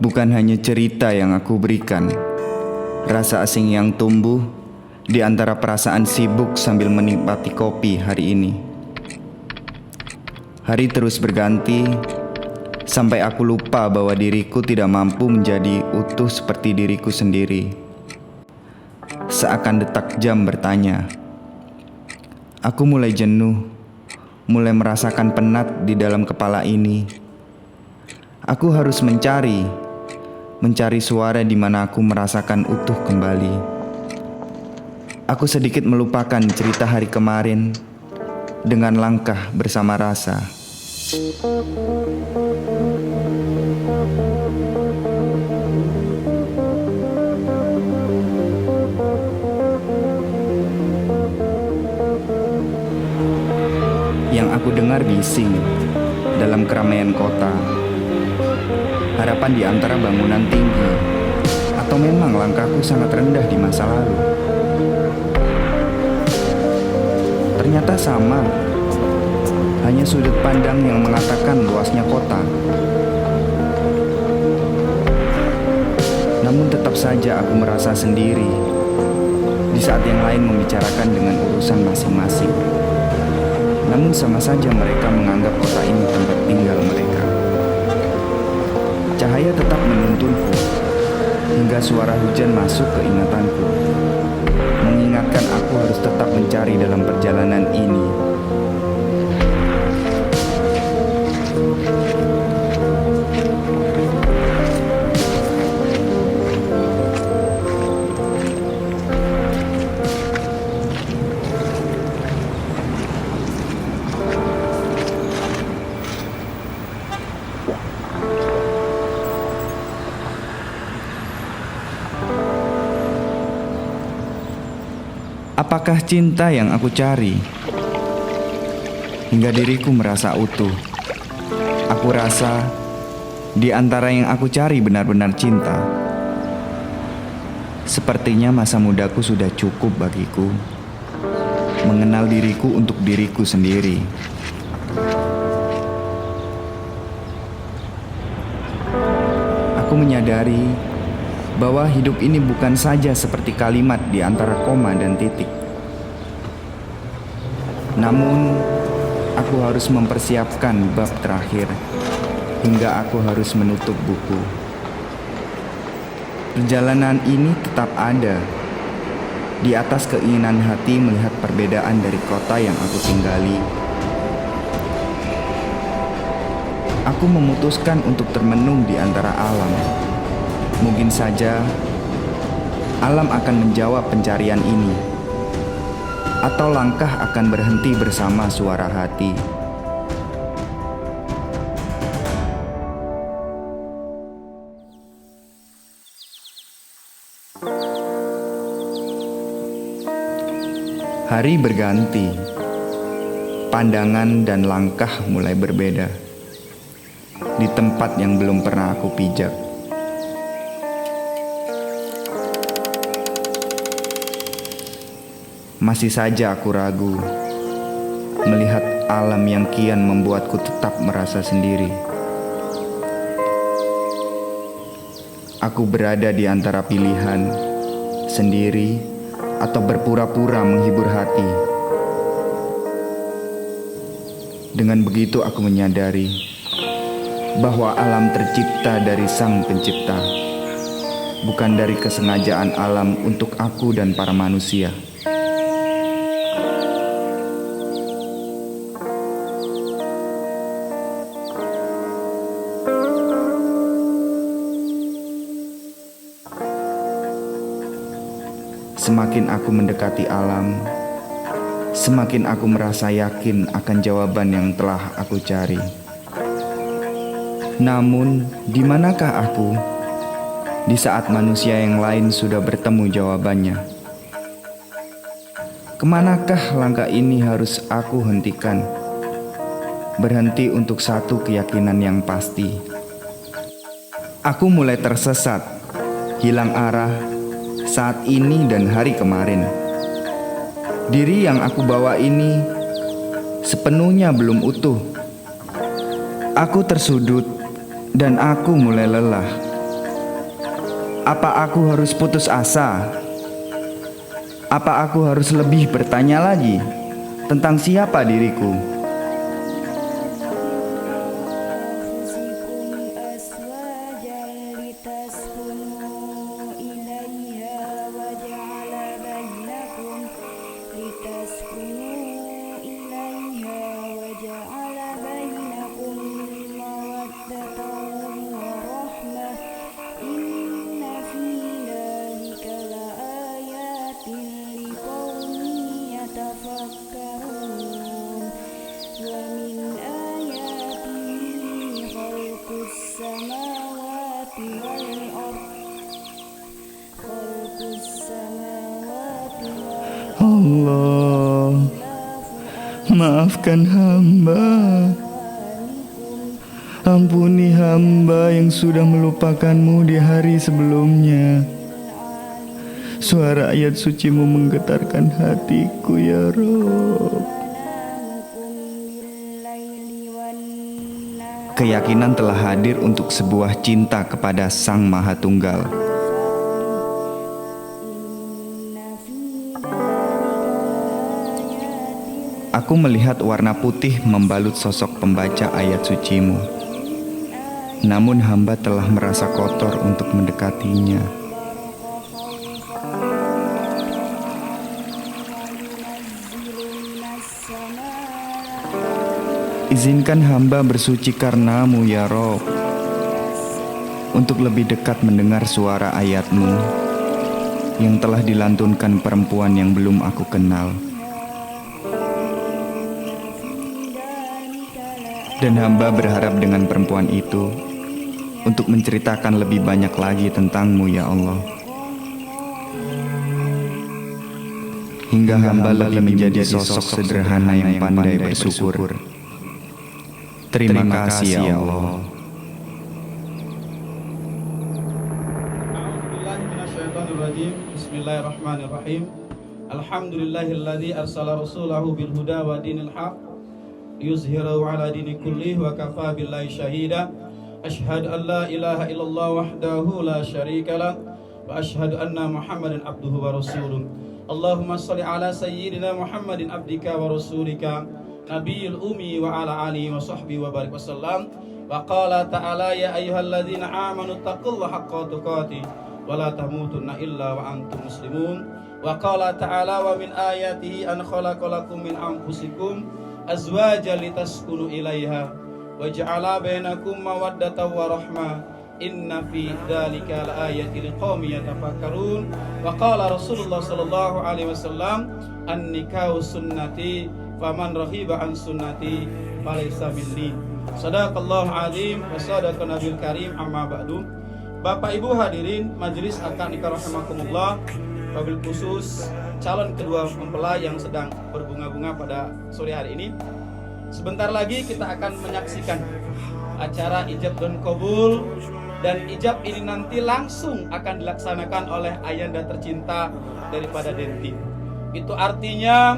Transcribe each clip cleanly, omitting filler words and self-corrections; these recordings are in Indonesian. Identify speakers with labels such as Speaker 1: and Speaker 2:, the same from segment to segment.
Speaker 1: Bukan hanya cerita yang aku berikan, rasa asing yang tumbuh di antara perasaan sibuk sambil menikmati kopi hari ini. Hari terus berganti, sampai aku lupa bahwa diriku tidak mampu menjadi utuh seperti diriku sendiri. Seakan detak jam bertanya. Aku mulai jenuh, mulai merasakan penat di dalam kepala ini. Aku harus mencari suara di mana aku merasakan utuh kembali. Aku sedikit melupakan cerita hari kemarin dengan langkah bersama rasa. Yang aku dengar bising dalam keramaian kota. Harapan di antara bangunan tinggi, atau memang langkahku sangat rendah di masa lalu? Ternyata sama, hanya sudut pandang yang mengatakan luasnya kota. Namun tetap saja aku merasa sendiri di saat yang lain membicarakan dengan urusan masing-masing. Namun sama saja mereka menganggap kota ini tempat tinggal mereka. Cahaya tetap menuntunku, hingga suara hujan masuk ke ingatanku, mengingatkan aku harus tetap mencari dalam perjalanan ini. Apakah cinta yang aku cari? Hingga diriku merasa utuh. Aku rasa di antara yang aku cari benar-benar cinta. Sepertinya masa mudaku sudah cukup bagiku mengenal diriku untuk diriku sendiri. Aku menyadari bahwa hidup ini bukan saja seperti kalimat di antara koma dan titik. Namun, aku harus mempersiapkan bab terakhir hingga aku harus menutup buku. Perjalanan ini tetap ada di atas keinginan hati melihat perbedaan dari kota yang aku tinggali. Aku memutuskan untuk termenung di antara alam. Mungkin saja alam akan menjawab pencarian ini, atau langkah akan berhenti bersama suara hati. Hari berganti, pandangan dan langkah mulai berbeda di tempat yang belum pernah aku pijak. Masih saja aku ragu melihat alam yang kian membuatku tetap merasa sendiri. Aku berada di antara pilihan sendiri atau berpura-pura menghibur hati. Dengan begitu aku menyadari bahwa alam tercipta dari Sang Pencipta, bukan dari kesengajaan alam untuk aku dan para manusia. Semakin aku mendekati alam, semakin aku merasa yakin akan jawaban yang telah aku cari. Namun, di manakah aku di saat manusia yang lain sudah bertemu jawabannya? Kemanakah langkah ini harus aku hentikan? Berhenti untuk satu keyakinan yang pasti. Aku mulai tersesat, hilang arah saat ini dan hari kemarin. Diri yang aku bawa ini sepenuhnya belum utuh. Aku tersudut dan aku mulai lelah. Apa aku harus putus asa? Apa aku harus lebih bertanya lagi tentang siapa diriku? Allah, maafkan hamba. Ampuni hamba yang sudah melupakanmu di hari sebelumnya. Suara ayat sucimu menggetarkan hatiku ya Rob. Keyakinan telah hadir untuk sebuah cinta kepada Sang Maha Tunggal. Aku melihat warna putih membalut sosok pembaca ayat sucimu. Namun hamba telah merasa kotor untuk mendekatinya. Izinkan hamba bersuci karenamu ya Rob, untuk lebih dekat mendengar suara ayat-Mu yang telah dilantunkan perempuan yang belum aku kenal. Dan hamba berharap dengan perempuan itu untuk menceritakan lebih banyak lagi tentang-Mu ya Allah. Hingga hamba lebih menjadi sosok sederhana yang pandai bersyukur. Terima kasih ya Allah.
Speaker 2: Bismillahirrahmanirrahim. Alhamdulillahilladzi arsala rasulahu bil huda wa dinil haq yuzhirahu ala dini kullih wa kafa billahi syahida. Asyhadu an la ilaha illallah wahdahu la syarika lah wa asyhadu anna Muhammadan abduhu wa rasuluh. Allahumma shalli ala sayyidina Muhammadin abdika wa rasulika nabiyil ummi wa ala alihi wa sahbihi wa barik wasallam. Wa qala ta'ala ya ayyuhalladzina amanu taqullaha haqqa tuqatih wa la tamutunna illa wa antum muslimun. Wa qala ta'ala wa min ayatihi an khalaqalakum min anfusikum azwajan litaskunu ilaiha wa ja'ala bainakum mawaddatan wa rahmah inna fi dzalika laayatil liqaumin yatafakkarun. Wa qala Rasulullah sallallahu alaihi wasallam an-nikahu sunnati faman rahiba an sunnati falaysa minni. Sadaqallahu azim wa sadaqa nabil karim, amma ba'du. Bapak Ibu hadirin majelis akad nikah rahimakumullah, wabil khusus calon kedua mempelai yang sedang berbunga-bunga pada sore hari ini. Sebentar lagi kita akan menyaksikan acara ijab dan kabul, dan ijab ini nanti langsung akan dilaksanakan oleh ayanda tercinta daripada Denti. Itu artinya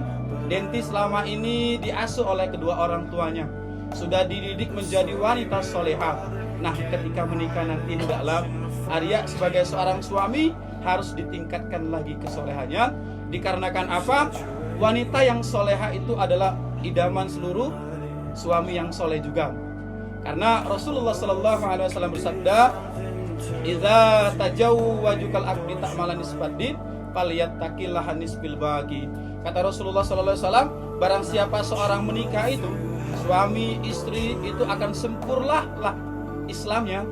Speaker 2: Denti selama ini diasuh oleh kedua orang tuanya, sudah dididik menjadi wanita solehah. Nah, ketika menikah nanti hendaklah Arya sebagai seorang suami harus ditingkatkan lagi kesolehannya. Dikarenakan apa? Wanita yang soleha itu adalah idaman seluruh suami yang soleh juga. Karena Rasulullah Sallallahu Alaihi Wasallam bersabda, "Idza tajawwajukal abdi ta'malan nisbaddin, falyattaqillaha nisbil baqi." Kata Rasulullah Sallallahu Alaihi Wasallam, barang siapa seorang menikah itu, suami istri itu akan sempurnalah Islamnya,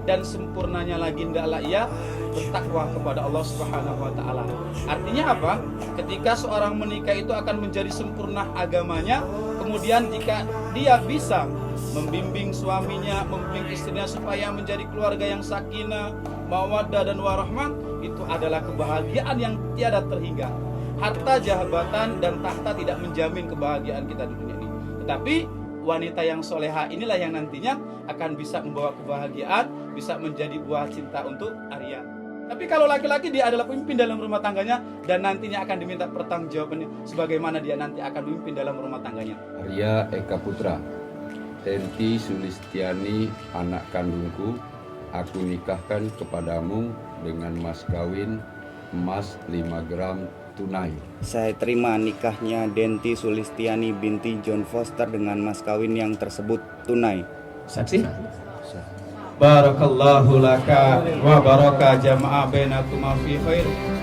Speaker 2: dan sempurnanya lagi hendaklah ia bertakwa kepada Allah Subhanahu wa taala. Artinya apa? Ketika seorang menikah itu akan menjadi sempurna agamanya, kemudian jika dia bisa membimbing suaminya, membimbing istrinya supaya menjadi keluarga yang sakinah, mawaddah dan warahmah, itu adalah kebahagiaan yang tiada terhingga. Harta, jabatan dan tahta tidak menjamin kebahagiaan kita di dunia ini. Tetapi wanita yang soleha inilah yang nantinya akan bisa membawa kebahagiaan, bisa menjadi buah cinta untuk Arya. Tapi kalau laki-laki dia adalah pemimpin dalam rumah tangganya dan nantinya akan diminta pertanggungjawabannya sebagaimana dia nanti akan memimpin dalam rumah tangganya.
Speaker 3: Arya Eka Putra, Denti Sulistiani anak kandungku, aku nikahkan kepadamu dengan mas kawin emas 5 gram tunai.
Speaker 1: Saya terima nikahnya Denti Sulistiani binti John Foster dengan mas kawin yang tersebut tunai.
Speaker 2: Saksi. Barakallahu laka wa baraka jama'a bainakuma fi khair.